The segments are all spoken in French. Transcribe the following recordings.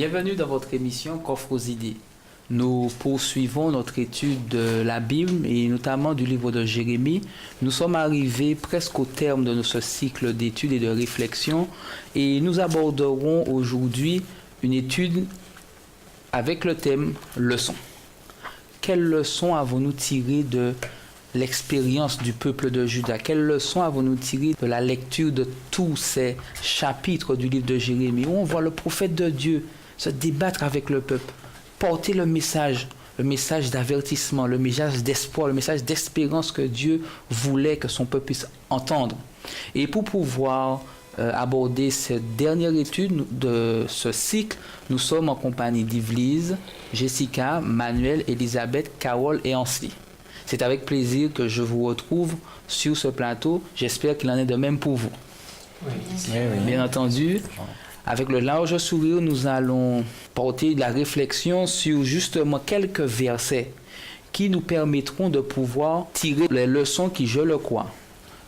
Bienvenue dans votre émission Coffre aux idées. Nous poursuivons notre étude de la Bible et notamment du livre de Jérémie. Nous sommes arrivés presque au terme de ce cycle d'études et de réflexion et nous aborderons aujourd'hui une étude avec le thème leçon. Quelles leçons avons-nous tirées de l'expérience du peuple de Juda? Quelles leçons avons-nous tirées de la lecture de tous ces chapitres du livre de Jérémie où on voit le prophète de Dieu se débattre avec le peuple, porter le message d'avertissement, le message d'espoir, le message d'espérance que Dieu voulait que son peuple puisse entendre. Et pour pouvoir aborder cette dernière étude de ce cycle, nous sommes en compagnie d'Yvelise, Jessica, Manuel, Elisabeth, Carole et Ansli. C'est avec plaisir que je vous retrouve sur ce plateau. J'espère qu'il en est de même pour vous. Oui. Bien entendu, avec le large sourire, nous allons porter de la réflexion sur justement quelques versets qui nous permettront de pouvoir tirer les leçons qui, je le crois,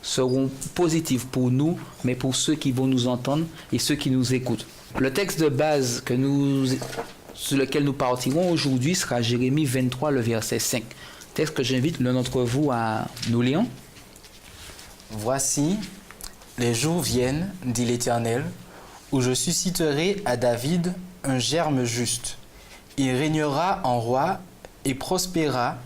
seront positives pour nous, mais pour ceux qui vont nous entendre et ceux qui nous écoutent. Le texte de base sur lequel nous partirons aujourd'hui sera Jérémie 23, le verset 5. Texte que j'invite l'un d'entre vous à nous lire. Voici, les jours viennent, dit l'Éternel, où je susciterai à David un germe juste. Il régnera en roi et prospérera.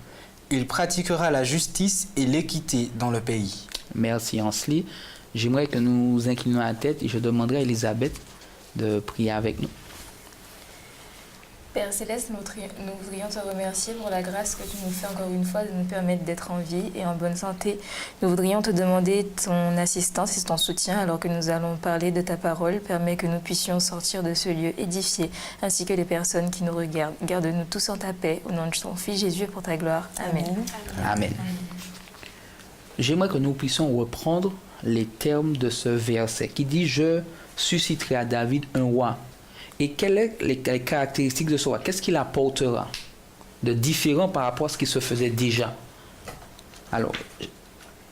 Il pratiquera la justice et l'équité dans le pays. Merci Ansli. J'aimerais que nous inclinions la tête et je demanderai à Elisabeth de prier avec nous. Père Céleste, nous voudrions te remercier pour la grâce que tu nous fais encore une fois de nous permettre d'être en vie et en bonne santé. Nous voudrions te demander ton assistance et ton soutien alors que nous allons parler de ta parole. Permets que nous puissions sortir de ce lieu édifié, ainsi que les personnes qui nous regardent. Garde-nous tous en ta paix, au nom de ton Fils Jésus, pour ta gloire. Amen. Amen. J'aimerais que nous puissions reprendre les termes de ce verset qui dit « Je susciterai à David un roi ». Et quelles sont les caractéristiques de ce roi? Qu'est-ce qu'il apportera de différent par rapport à ce qui se faisait déjà? Alors,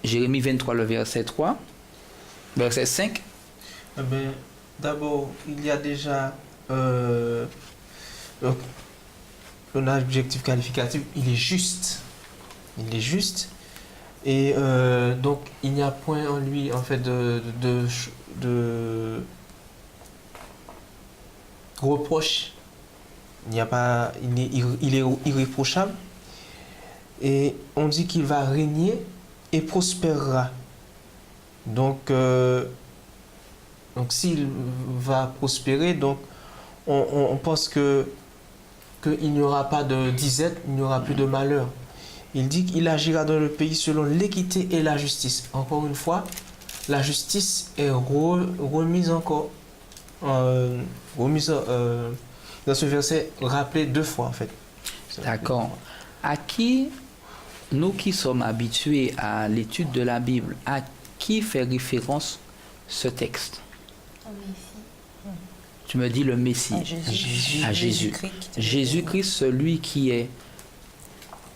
Jérémie 23, le verset 3, verset 5. D'abord, il y a déjà un adjectif qualificatif, il est juste. Il est juste. Et donc, il n'y a point en lui, en fait, de reproche. Il est irréprochable. Et on dit qu'il va régner et prospérera. Donc s'il va prospérer, donc on pense qu'il n'y aura pas de disette, il n'y aura plus de malheur. Il dit qu'il agira dans le pays selon l'équité et la justice. Encore une fois, la justice est remise encore. Dans ce verset, rappelé deux fois en fait. D'accord. À qui, nous qui sommes habitués à l'étude de la Bible, à qui fait référence ce texte? Au Messie. Tu me dis le Messie. À Jésus. Jésus-Christ, celui qui est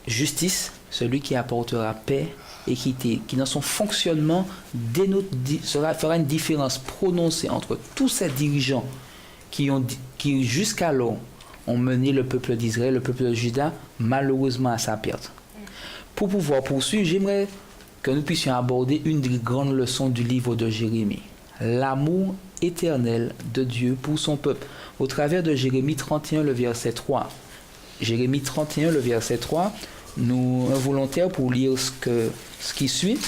justice, celui qui apportera paix, équité, qui dans son fonctionnement fera une différence prononcée entre tous ces dirigeants qui jusqu'alors ont mené le peuple d'Israël, le peuple de Juda, malheureusement à sa perte. Pour pouvoir poursuivre, j'aimerais que nous puissions aborder une des grandes leçons du livre de Jérémie, l'amour éternel de Dieu pour son peuple, au travers de Jérémie 31, le verset 3. Jérémie 31, le verset 3, nous un volontaire pour lire ce qui suit.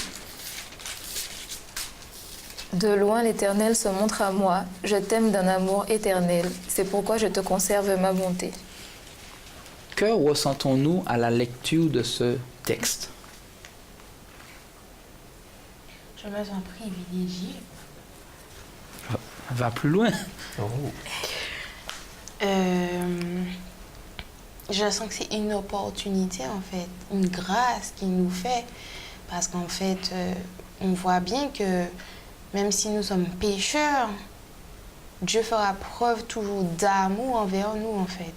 De loin, l'Éternel se montre à moi. Je t'aime d'un amour éternel. C'est pourquoi je te conserve ma bonté. Que ressentons-nous à la lecture de ce texte? Je me sens privilégiée. Va plus loin. Je sens que c'est une opportunité, en fait, une grâce qu'il nous fait. Parce qu'en fait, on voit bien que même si nous sommes pécheurs, Dieu fera preuve toujours d'amour envers nous, en fait.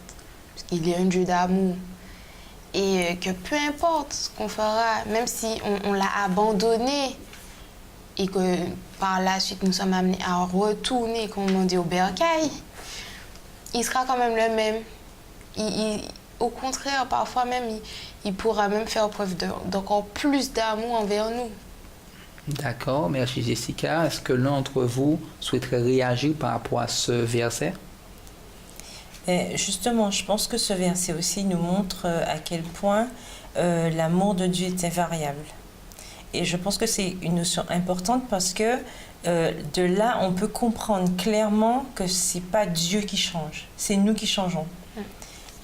Parce qu'il est un Dieu d'amour. Et que peu importe ce qu'on fera, même si on l'a abandonné, et que par la suite nous sommes amenés à retourner, comme on dit, au bercail, il sera quand même le même. Au contraire, parfois même, il pourra même faire preuve d'encore plus d'amour envers nous. D'accord, merci Jessica. Est-ce que l'un d'entre vous souhaiterait réagir par rapport à ce verset? Justement, je pense que ce verset aussi nous montre à quel point l'amour de Dieu est invariable. Et je pense que c'est une notion importante parce que de là, on peut comprendre clairement que ce n'est pas Dieu qui change, c'est nous qui changeons.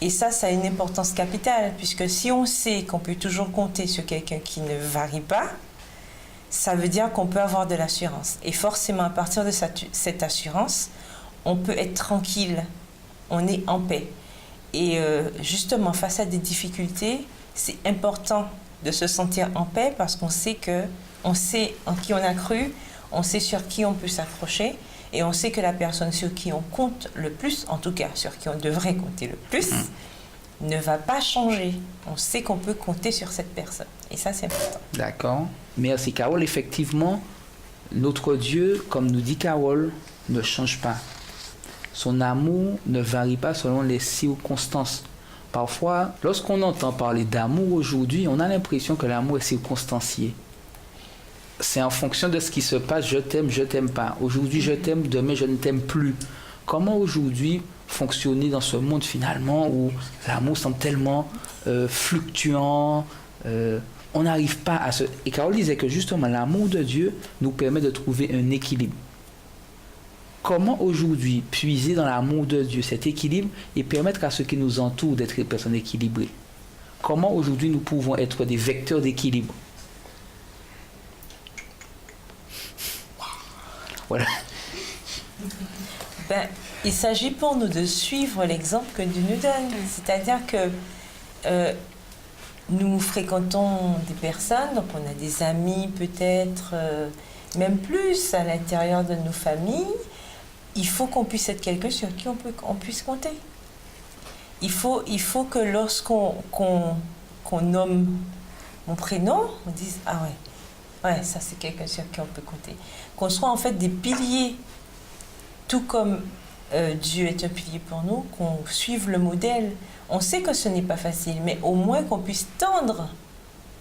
Et ça a une importance capitale, puisque si on sait qu'on peut toujours compter sur quelqu'un qui ne varie pas, ça veut dire qu'on peut avoir de l'assurance. Et forcément, à partir de cette assurance, on peut être tranquille, on est en paix. Et justement, face à des difficultés, c'est important de se sentir en paix parce qu'on sait on sait en qui on a cru, on sait sur qui on peut s'accrocher et on sait que la personne sur qui on compte le plus, en tout cas sur qui on devrait compter le plus, ne va pas changer. On sait qu'on peut compter sur cette personne. Et ça, c'est important. D'accord. Merci Carole. Effectivement, notre Dieu, comme nous dit Carole, ne change pas. Son amour ne varie pas selon les circonstances. Parfois, lorsqu'on entend parler d'amour aujourd'hui, on a l'impression que l'amour est circonstancié. C'est en fonction de ce qui se passe, je t'aime pas. Aujourd'hui, je t'aime, demain, je ne t'aime plus. Comment aujourd'hui fonctionner dans ce monde finalement où l'amour semble tellement fluctuant, on n'arrive pas à se... Et Carole disait que justement, l'amour de Dieu nous permet de trouver un équilibre. Comment aujourd'hui puiser dans l'amour de Dieu cet équilibre et permettre à ceux qui nous entourent d'être des personnes équilibrées? Comment aujourd'hui nous pouvons être des vecteurs d'équilibre? Voilà. Il s'agit pour nous de suivre l'exemple que Dieu nous donne. C'est-à-dire que nous fréquentons des personnes, donc on a des amis peut-être, même plus à l'intérieur de nos familles. Il faut qu'on puisse être quelqu'un sur qui on puisse compter. Il faut que lorsqu'on nomme mon prénom, on dise « Ah ouais, ça c'est quelqu'un sur qui on peut compter ». Qu'on soit en fait des piliers, tout comme Dieu est un pilier pour nous, qu'on suive le modèle. On sait que ce n'est pas facile, mais au moins qu'on puisse tendre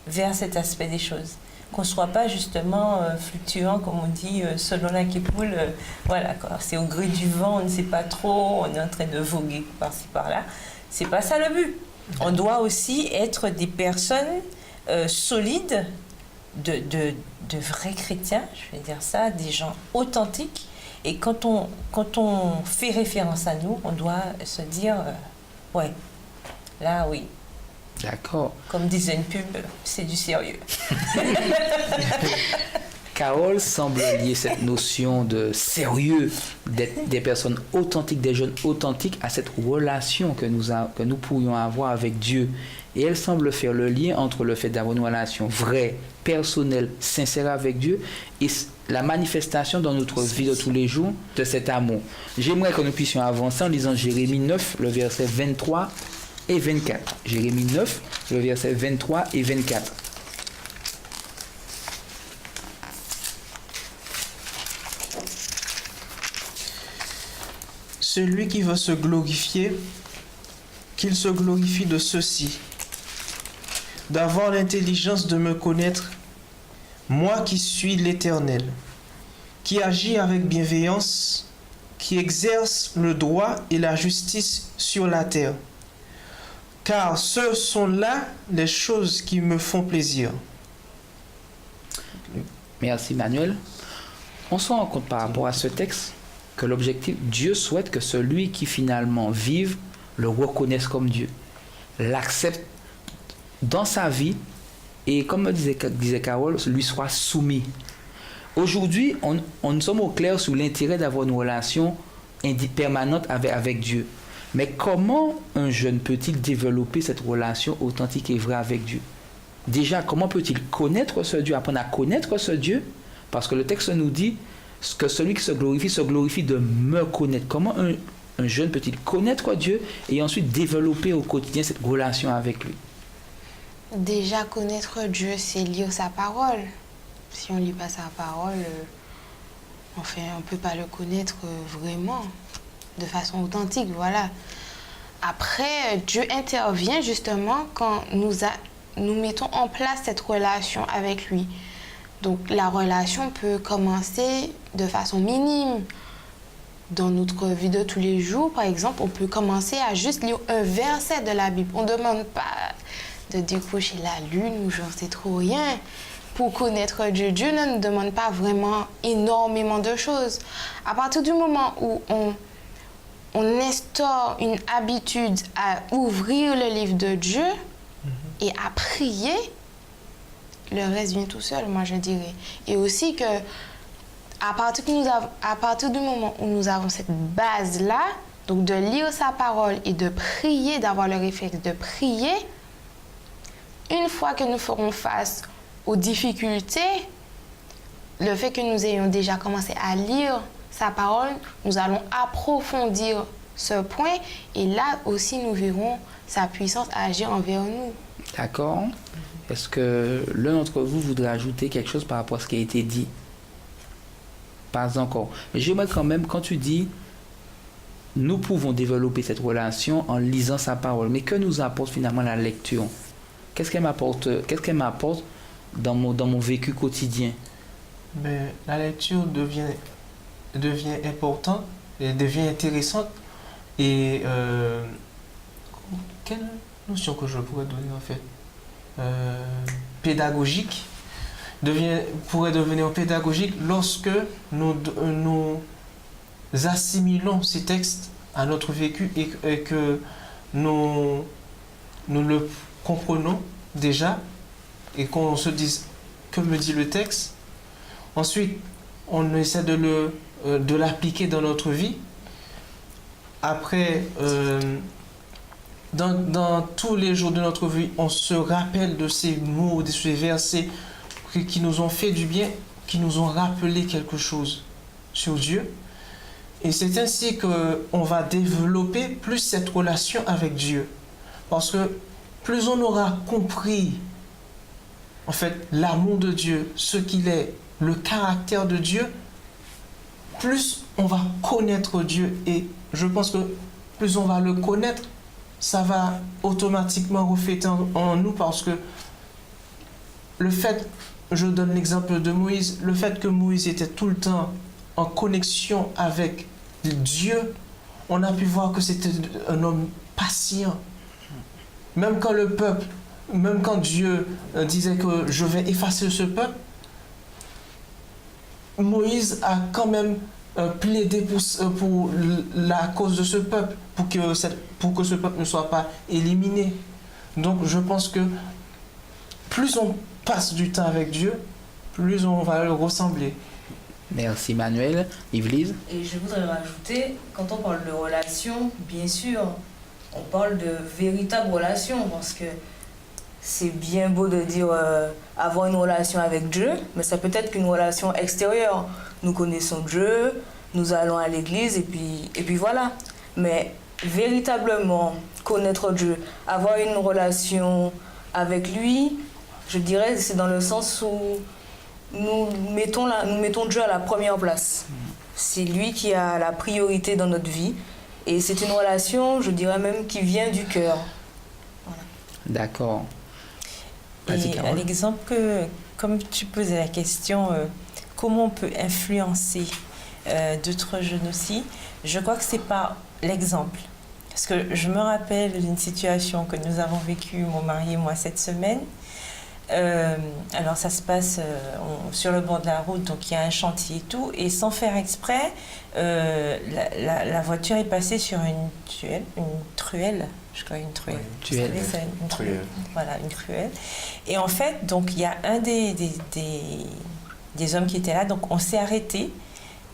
vers cet aspect des choses. Qu'on ne soit pas justement fluctuant, comme on dit, selon la quipoule. Voilà, c'est au gré du vent, on ne sait pas trop, on est en train de voguer par-ci, par-là. C'est pas ça le but. On doit aussi être des personnes solides, de vrais chrétiens, je vais dire ça, des gens authentiques. Et quand on fait référence à nous, on doit se dire, ouais, là oui. D'accord. Comme disait une pub, c'est du sérieux. Carole semble lier cette notion de sérieux, d'être des personnes authentiques, des jeunes authentiques, à cette relation que nous pourrions avoir avec Dieu. Et elle semble faire le lien entre le fait d'avoir une relation vraie, personnelle, sincère avec Dieu et la manifestation dans notre vie de tous les jours de cet amour. J'aimerais que nous puissions avancer en lisant Jérémie 9, le verset 23 et 24. Jérémie 9, le verset 23 et 24. Celui qui veut se glorifier, qu'il se glorifie de ceci, d'avoir l'intelligence de me connaître, moi qui suis l'Éternel, qui agis avec bienveillance, qui exerce le droit et la justice sur la terre. Car ce sont là les choses qui me font plaisir. Merci Manuel. On se rend compte par rapport à ce texte que l'objectif, Dieu souhaite que celui qui finalement vive le reconnaisse comme Dieu, l'accepte dans sa vie et comme disait Carole, lui soit soumis. Aujourd'hui, nous sommes au clair sur l'intérêt d'avoir une relation permanente avec Dieu. Mais comment un jeune peut-il développer cette relation authentique et vraie avec Dieu? Déjà, comment peut-il connaître ce Dieu, apprendre à connaître ce Dieu? Parce que le texte nous dit que celui qui se glorifie de me connaître. Comment un jeune peut-il connaître Dieu et ensuite développer au quotidien cette relation avec lui? Déjà, connaître Dieu, c'est lire sa parole. Si on ne lit pas sa parole, on ne peut pas le connaître vraiment. de façon authentique, voilà. Après, Dieu intervient justement quand nous mettons en place cette relation avec lui. Donc la relation peut commencer de façon minime. Dans notre vie de tous les jours, par exemple, on peut commencer à juste lire un verset de la Bible. On ne demande pas de décrocher la lune ou j'en sais trop rien. Pour connaître Dieu, Dieu ne nous demande pas vraiment énormément de choses. À partir du moment où on instaure une habitude à ouvrir le livre de Dieu et à prier, le reste vient tout seul, moi je dirais. Et aussi que à partir du moment où nous avons cette base-là, donc de lire sa parole et de prier, d'avoir le réflexe de prier, une fois que nous ferons face aux difficultés, le fait que nous ayons déjà commencé à lire sa parole, nous allons approfondir ce point et là aussi nous verrons sa puissance agir envers nous. D'accord. Est-ce que l'un d'entre vous voudrait ajouter quelque chose par rapport à ce qui a été dit? Pas encore. Mais j'aimerais quand même, quand tu dis nous pouvons développer cette relation en lisant sa parole, mais que nous apporte finalement la lecture? Qu'est-ce qu'elle m'apporte dans mon vécu quotidien? Mais la lecture devient importante et devient intéressante. Et quelle notion que je pourrais donner en fait? Pédagogique. Pourrait devenir pédagogique lorsque nous assimilons ces textes à notre vécu et que nous le comprenons déjà et qu'on se dise que me dit le texte. Ensuite, on essaie de l'appliquer dans notre vie. Après, dans tous les jours de notre vie, on se rappelle de ces mots, de ces versets qui nous ont fait du bien, qui nous ont rappelé quelque chose sur Dieu. Et c'est ainsi qu'on va développer plus cette relation avec Dieu. Parce que plus on aura compris, en fait, l'amour de Dieu, ce qu'il est, le caractère de Dieu, plus on va connaître Dieu. Et je pense que plus on va le connaître, ça va automatiquement refléter en nous parce que le fait, je donne l'exemple de Moïse, le fait que Moïse était tout le temps en connexion avec Dieu, on a pu voir que c'était un homme patient. Même quand Dieu disait que je vais effacer ce peuple, Moïse a quand même plaidé pour la cause de ce peuple, pour que ce peuple ne soit pas éliminé. Donc je pense que plus on passe du temps avec Dieu, plus on va le ressembler. Merci Manuel. Yvelise? Et je voudrais rajouter, quand on parle de relation, bien sûr, on parle de véritable relation, parce que c'est bien beau de dire avoir une relation avec Dieu, mais ça peut être qu'une relation extérieure. Nous connaissons Dieu, nous allons à l'église et puis voilà. Mais véritablement connaître Dieu, avoir une relation avec lui, je dirais c'est dans le sens où nous mettons Dieu à la première place. C'est lui qui a la priorité dans notre vie. Et c'est une relation, je dirais même, qui vient du cœur. Voilà. D'accord. Et à l'exemple que, comme tu posais la question, comment on peut influencer d'autres jeunes aussi, je crois que c'est pas l'exemple. Parce que je me rappelle d'une situation que nous avons vécue, mon mari et moi, cette semaine. Alors ça se passe sur le bord de la route, donc il y a un chantier et tout, et sans faire exprès, la voiture est passée sur une truelle, je crois une truelle. Une truelle. Voilà, une truelle. Et en fait, donc il y a un des hommes qui était là, donc on s'est arrêté.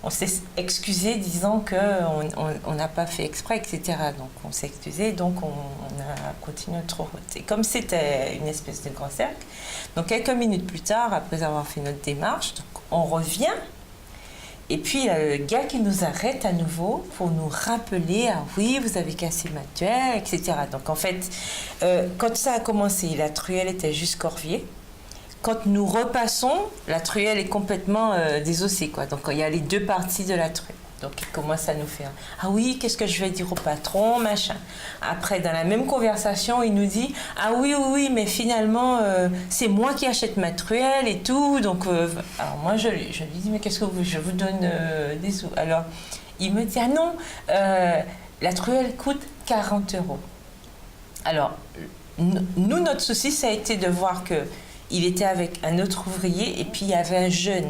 On s'est excusé disant qu'on n'a pas fait exprès, etc. Donc on s'est excusé, donc on a continué notre route. Et comme c'était une espèce de grand cercle, donc quelques minutes plus tard, après avoir fait notre démarche, donc on revient. Et puis il y a le gars qui nous arrête à nouveau pour nous rappeler, ah oui, vous avez cassé ma truelle, etc. Donc en fait, quand ça a commencé, la truelle était juste corvier. Quand nous repassons, la truelle est complètement désossée, quoi. Donc il y a les deux parties de la truelle. Donc il commence à nous faire « Ah oui, qu'est-ce que je vais dire au patron, machin ». Après, dans la même conversation, il nous dit « Ah oui, oui, oui, mais finalement, c'est moi qui achète ma truelle et tout. » Donc, alors moi, je lui dis « Mais qu'est-ce que je vous donne des sous ?» Alors, il me dit « Ah non, la truelle coûte 40 euros. » Alors, nous, notre souci, ça a été de voir qu'il était avec un autre ouvrier et puis il y avait un jeune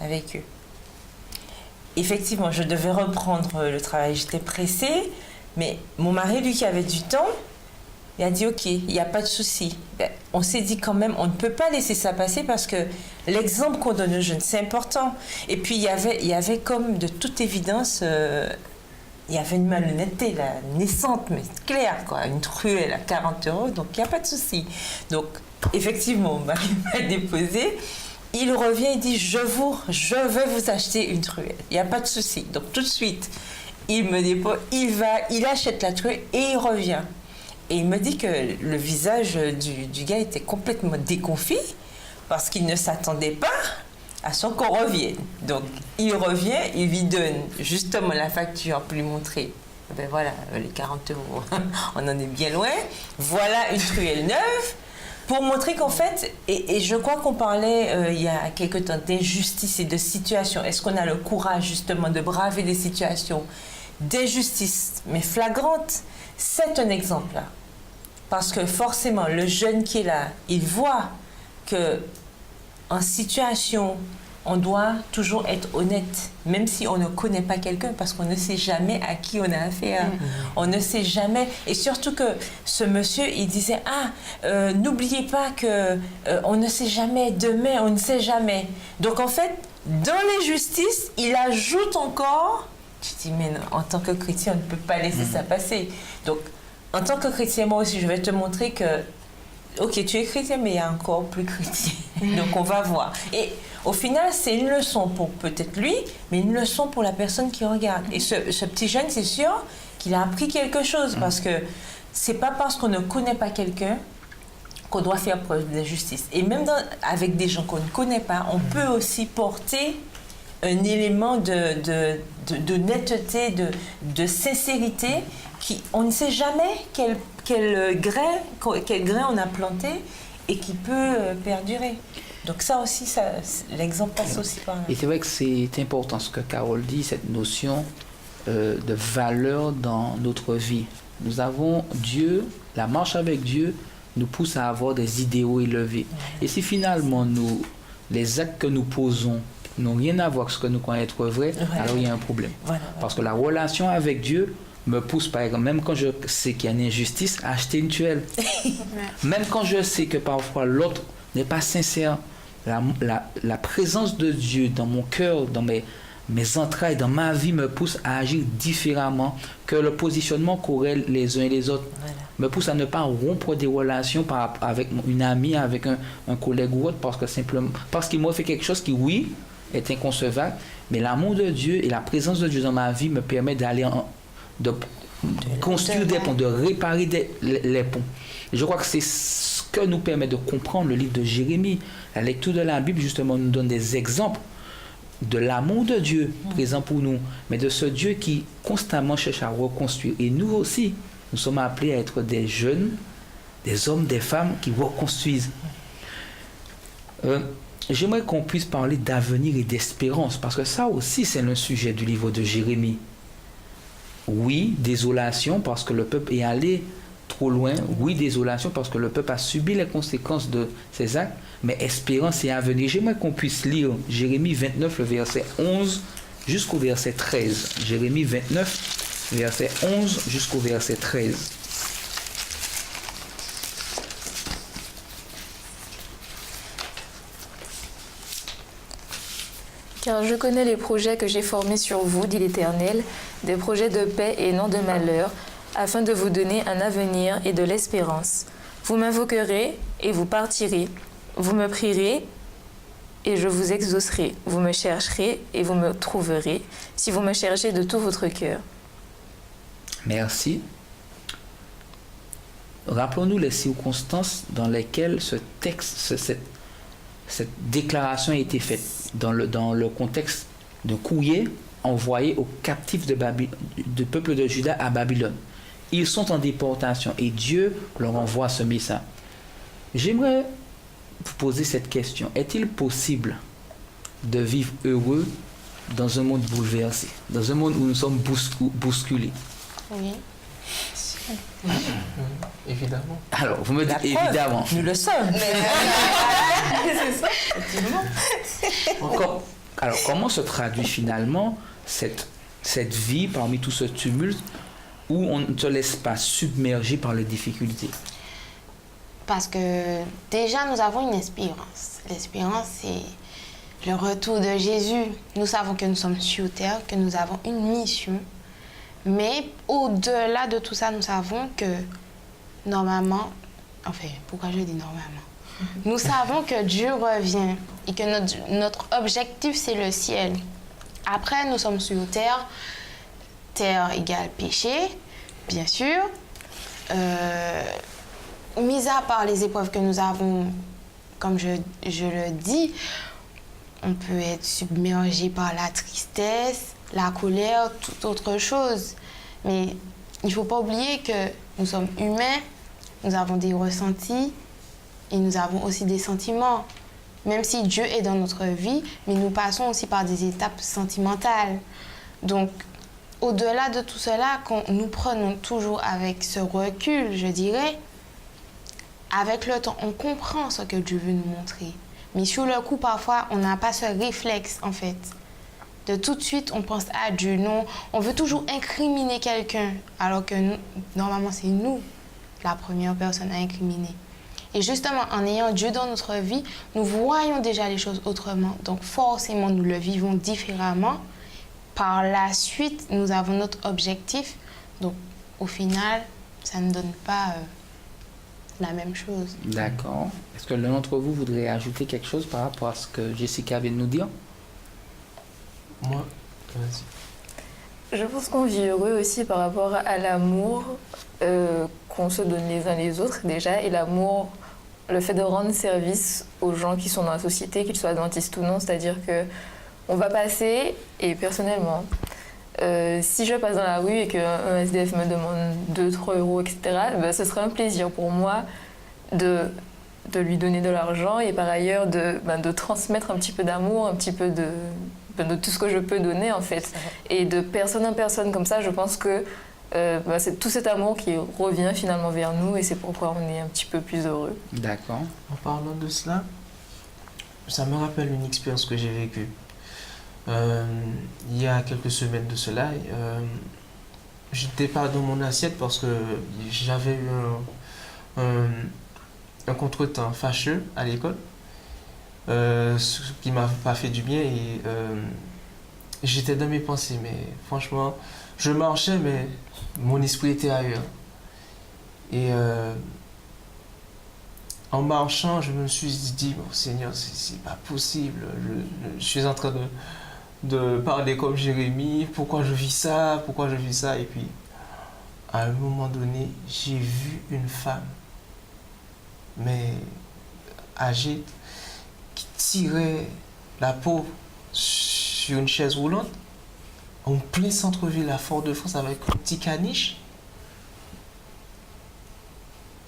avec eux. Effectivement, je devais reprendre le travail, j'étais pressée, mais mon mari, lui, qui avait du temps, il a dit « Ok, il n'y a pas de souci. » On s'est dit quand même, on ne peut pas laisser ça passer parce que l'exemple qu'on donne aux jeunes, c'est important. Et puis, il y avait comme de toute évidence, il y avait une malhonnêteté là, naissante, mais claire, quoi. Une truelle à 40 euros, donc il n'y a pas de souci. Donc, effectivement, mon mari m'a déposé. Il revient et dit je vais vous acheter une truelle. Il n'y a pas de souci. Donc tout de suite, il me dépose, il achète la truelle et il revient. Et il me dit que le visage du gars était complètement déconfit parce qu'il ne s'attendait pas à ce qu'on revienne. Donc il revient, il lui donne justement la facture pour lui montrer. Ben voilà, les 40 euros, on en est bien loin. Voilà une truelle neuve. Pour montrer qu'en fait, et je crois qu'on parlait il y a quelque temps d'injustice et de situation. Est-ce qu'on a le courage justement de braver des situations d'injustice, mais flagrantes? C'est un exemple là. Parce que forcément, le jeune qui est là, il voit que en situation, on doit toujours être honnête, même si on ne connaît pas quelqu'un, parce qu'on ne sait jamais à qui on a affaire. On ne sait jamais. Et surtout que ce monsieur, il disait « Ah, n'oubliez pas que on ne sait jamais, demain, on ne sait jamais. » Donc en fait, dans l'injustice, il ajoute encore... Tu dis « Mais non, en tant que chrétien, on ne peut pas laisser ça passer. » Donc, en tant que chrétien, moi aussi, je vais te montrer que ok, tu es chrétien, mais il y a encore plus chrétien. Donc on va voir. Et au final, c'est une leçon pour peut-être lui, mais une leçon pour la personne qui regarde. Et ce petit jeune, c'est sûr qu'il a appris quelque chose, parce que c'est pas parce qu'on ne connaît pas quelqu'un qu'on doit faire preuve de justice. Et même avec des gens qu'on ne connaît pas, on peut aussi porter un élément de netteté, de sincérité, on ne sait jamais quel grain on a planté et qui peut perdurer. Donc ça aussi, l'exemple passe aussi par là. Et c'est vrai que c'est important ce que Carole dit, cette notion de valeur dans notre vie. Nous avons Dieu, la marche avec Dieu nous pousse à avoir des idéaux élevés. Et si finalement les actes que nous posons n'ont rien à voir avec ce que nous croyons être vrai, alors il y a un problème. Parce que la relation avec Dieu me pousse, par exemple, même quand je sais qu'il y a une injustice, à acheter une tuile. Même quand je sais que parfois l'autre n'est pas sincère, la présence de Dieu dans mon cœur, dans mes entrailles, dans ma vie, me pousse à agir différemment que le positionnement qu'auraient les uns et les autres. Me pousse à ne pas rompre des relations avec une amie, avec un collègue ou autre, parce qu'il m'a fait quelque chose qui, oui, est inconcevable, mais l'amour de Dieu et la présence de Dieu dans ma vie me permet d'aller de construire des ponts, de réparer les ponts. Et je crois que c'est ce que nous permet de comprendre le livre de Jérémie. La lecture de la Bible, justement, nous donne des exemples de l'amour de Dieu présent pour nous, mais de ce Dieu qui constamment cherche à reconstruire. Et nous aussi, nous sommes appelés à être des jeunes, des hommes, des femmes qui reconstruisent. J'aimerais qu'on puisse parler d'avenir et d'espérance, parce que ça aussi, c'est le sujet du livre de Jérémie. Oui, désolation, parce que le peuple est allé trop loin. Oui, désolation, parce que le peuple a subi les conséquences de ses actes, mais espérance et avenir. J'aimerais qu'on puisse lire Jérémie 29, le verset 11 jusqu'au verset 13. Jérémie 29, verset 11 jusqu'au verset 13. Car je connais les projets que j'ai formés sur vous, dit l'Éternel, des projets de paix et non de malheur, afin de vous donner un avenir et de l'espérance. Vous m'invoquerez et vous partirez. Vous me prierez et je vous exaucerai. Vous me chercherez et vous me trouverez, si vous me cherchez de tout votre cœur. Merci. Rappelons-nous les circonstances dans lesquelles ce texte, cette déclaration a été faite. Dans le contexte d'un courrier envoyés aux captifs du peuple de Juda à Babylone. Ils sont en déportation et Dieu leur envoie ce message. J'aimerais vous poser cette question. Est-il possible de vivre heureux dans un monde bouleversé, dans un monde où nous sommes bousculés? Oui. Évidemment. Alors, vous me dites La preuve, évidemment. nous le sommes. C'est ça. Alors, comment se traduit finalement cette vie parmi tout ce tumulte où on ne se laisse pas submerger par les difficultés? Parce que déjà, nous avons une espérance. L'espérance, c'est le retour de Jésus. Nous savons que nous sommes sur terre, que nous avons une mission. Mais au-delà de tout ça, nous savons que normalement, enfin, pourquoi je dis normalement? Nous savons que Dieu revient et que notre objectif, c'est le ciel. Après, nous sommes sur terre. Terre égale péché, bien sûr. Mis à part les épreuves que nous avons, comme je le dis, on peut être submergé par la tristesse, la colère, toute autre chose. Mais il ne faut pas oublier que nous sommes humains, nous avons des ressentis et nous avons aussi des sentiments. Même si Dieu est dans notre vie, mais nous passons aussi par des étapes sentimentales. Donc, au-delà de tout cela, quand nous prenons toujours avec ce recul, je dirais, avec le temps, on comprend ce que Dieu veut nous montrer. Mais sur le coup, parfois, on n'a pas ce réflexe, en fait. De tout de suite, on pense à Dieu. Non, on veut toujours incriminer quelqu'un, alors que normalement, c'est nous la première personne à incriminer. Et justement, en ayant Dieu dans notre vie, nous voyons déjà les choses autrement. Donc, forcément, nous le vivons différemment. Par la suite, nous avons notre objectif. Donc, au final, ça ne donne pas la même chose. D'accord. Est-ce que l'un d'entre vous voudrait ajouter quelque chose par rapport à ce que Jessica vient de nous dire? Moi, vas-y. Je pense qu'on vit heureux aussi par rapport à l'amour qu'on se donne les uns les autres déjà, et l'amour, le fait de rendre service aux gens qui sont dans la société, qu'ils soient adventistes ou non, c'est-à-dire que on va passer, et personnellement, si je passe dans la rue et qu'un SDF me demande 2-3 euros, etc., ben, ce serait un plaisir pour moi de lui donner de l'argent et par ailleurs de transmettre un petit peu d'amour, un petit peu de tout ce que je peux donner en fait. Et de personne en personne comme ça, je pense que c'est tout cet amour qui revient finalement vers nous et c'est pourquoi on est un petit peu plus heureux. D'accord. En parlant de cela, ça me rappelle une expérience que j'ai vécue. Il y a quelques semaines de cela, j'étais pas dans mon assiette parce que j'avais eu un contretemps fâcheux à l'école, ce qui m'a pas fait du bien et j'étais dans mes pensées, mais franchement, je marchais, mais mon esprit était ailleurs. Et en marchant, je me suis dit, bon, Seigneur, c'est pas possible, je suis en train de parler comme Jérémie, pourquoi je vis ça, et puis à un moment donné, j'ai vu une femme, mais âgée, qui tirait la pauvre sur une chaise roulante, en plein centre-ville à Fort-de-France avec un petit caniche.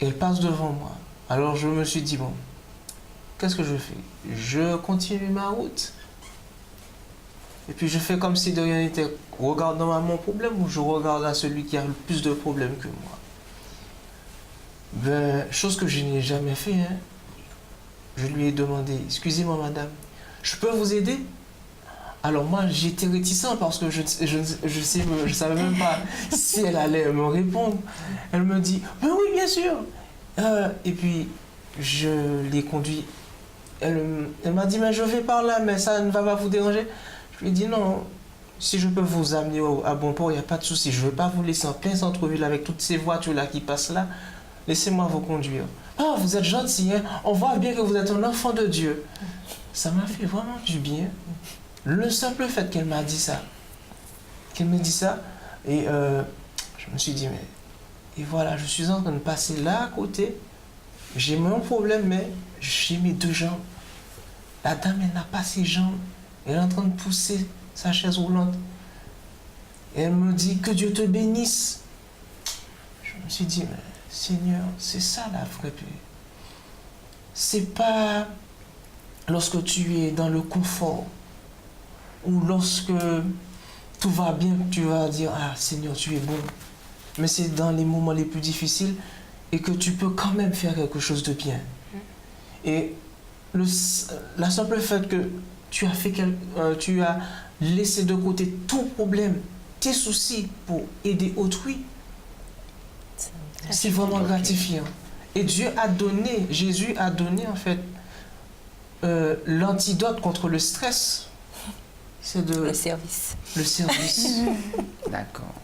Elle passe devant moi. Alors je me suis dit, bon, qu'est-ce que je fais? Je continue ma route. Et puis je fais comme si de rien n'était. Regarde-moi à mon problème ou je regarde à celui qui a le plus de problèmes que moi. Ben, chose que je n'ai jamais fait, hein. Je lui ai demandé, excusez-moi madame, je peux vous aider? Alors moi j'étais réticent parce que je savais même pas si elle allait me répondre. Elle me dit, ben oui bien sûr. Et puis je l'ai conduit. Elle m'a dit, mais je vais par là, mais ça ne va pas vous déranger. Je lui ai dit non, si je peux vous amener à bon port, il n'y a pas de souci. Je ne vais pas vous laisser en plein centre-ville avec toutes ces voitures-là qui passent là. Laissez-moi vous conduire. Ah, vous êtes gentil, hein? On voit bien que vous êtes un enfant de Dieu. Ça m'a fait vraiment du bien. Le simple fait qu'elle m'a dit ça. Qu'elle me dit ça. Et je me suis dit, mais... Et voilà, je suis en train de passer là à côté. J'ai mon problème, mais j'ai mes deux jambes. La dame, elle n'a pas ses jambes. Elle est en train de pousser sa chaise roulante. Et elle me dit que Dieu te bénisse. Je me suis dit, mais Seigneur, c'est ça la vraie paix. C'est pas lorsque tu es dans le confort ou lorsque tout va bien que tu vas dire, ah Seigneur, tu es bon. Mais c'est dans les moments les plus difficiles et que tu peux quand même faire quelque chose de bien. Et la simple fait que tu as laissé de côté ton problème, tes soucis pour aider autrui, c'est vraiment gratifiant. Et Jésus a donné en fait l'antidote contre le stress. C'est Le service. le service. D'accord.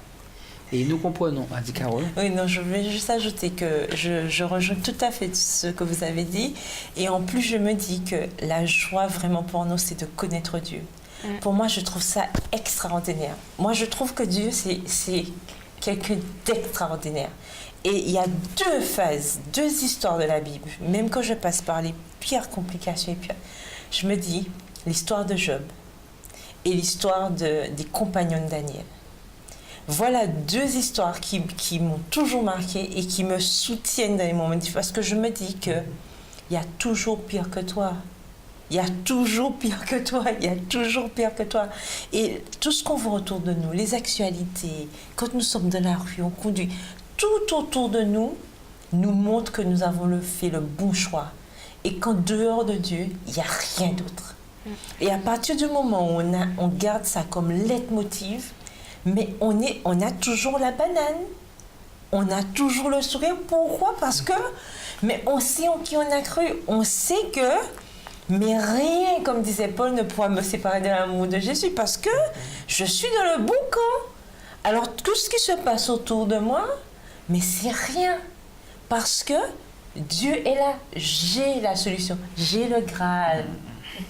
Et nous comprenons, a dit Carole. Oui, non, je voulais juste ajouter que je rejoins tout à fait ce que vous avez dit. Et en plus, je me dis que la joie vraiment pour nous, c'est de connaître Dieu. Pour moi, je trouve ça extraordinaire. Moi, je trouve que Dieu, c'est quelqu'un d'extraordinaire. Et il y a deux phases, deux histoires de la Bible. Même quand je passe par les pires complications, je me dis l'histoire de Job et l'histoire des compagnons de Daniel. Voilà deux histoires qui m'ont toujours marquée et qui me soutiennent dans les moments difficiles. Parce que je me dis qu'il y a toujours pire que toi. Il y a toujours pire que toi. Il y a toujours pire que toi. Et tout ce qu'on voit autour de nous, les actualités, quand nous sommes dans la rue, on conduit, tout autour de nous nous montre que nous avons fait le bon choix. Et qu'en dehors de Dieu, il n'y a rien d'autre. Et à partir du moment où on garde ça comme leitmotiv, mais on a toujours la banane, on a toujours le sourire. Pourquoi? Parce que, mais on sait en qui on a cru, on sait que, mais rien, comme disait Paul, ne pourra me séparer de l'amour de Jésus, parce que je suis dans le bon camp. Alors tout ce qui se passe autour de moi, mais c'est rien, parce que Dieu est là, j'ai la solution, j'ai le Graal.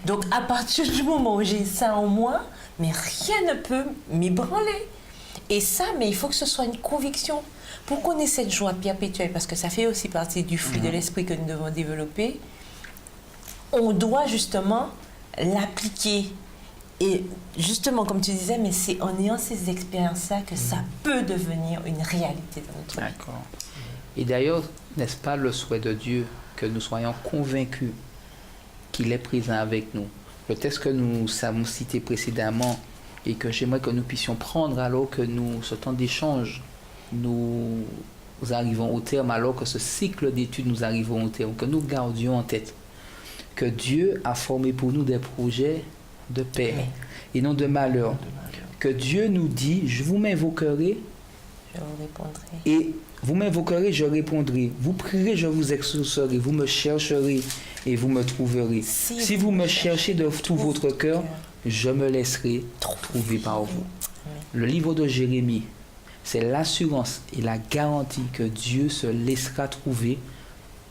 Donc à partir du moment où j'ai ça en moi, mais rien ne peut m'ébranler. Et ça, mais il faut que ce soit une conviction. Pour qu'on ait cette joie perpétuelle, parce que ça fait aussi partie du fruit de l'esprit que nous devons développer, on doit justement l'appliquer. Et justement, comme tu disais, mais c'est en ayant ces expériences-là que ça peut devenir une réalité dans notre vie. D'accord. Et d'ailleurs, n'est-ce pas le souhait de Dieu que nous soyons convaincus qu'il est présent avec nous? Le texte que nous avons cité précédemment et que j'aimerais que nous puissions prendre alors que ce temps d'échange, nous arrivons au terme, alors que ce cycle d'études nous arrivons au terme, que nous gardions en tête que Dieu a formé pour nous des projets de paix et non de malheur. Que Dieu nous dit, je vous m'invoquerai Je vous répondrai. et vous m'invoquerez, je répondrai. Vous prierez, je vous exaucerai. Vous me chercherez et vous me trouverez. Si vous me cherchez de tout votre cœur, je me laisserai trouver par vous. Le livre de Jérémie, c'est l'assurance et la garantie que Dieu se laissera trouver,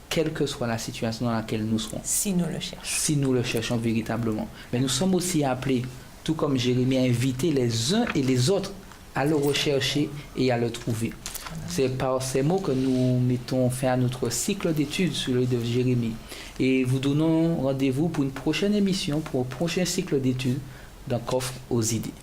quelle que soit la situation dans laquelle nous serons. Si nous le cherchons. Si nous le cherchons véritablement. Mais nous sommes aussi appelés, tout comme Jérémie, à inviter les uns et les autres à le rechercher et à le trouver. C'est par ces mots que nous mettons fin à notre cycle d'études sur le livre de Jérémie. Et vous donnons rendez-vous pour une prochaine émission, pour un prochain cycle d'études d'un coffre aux idées.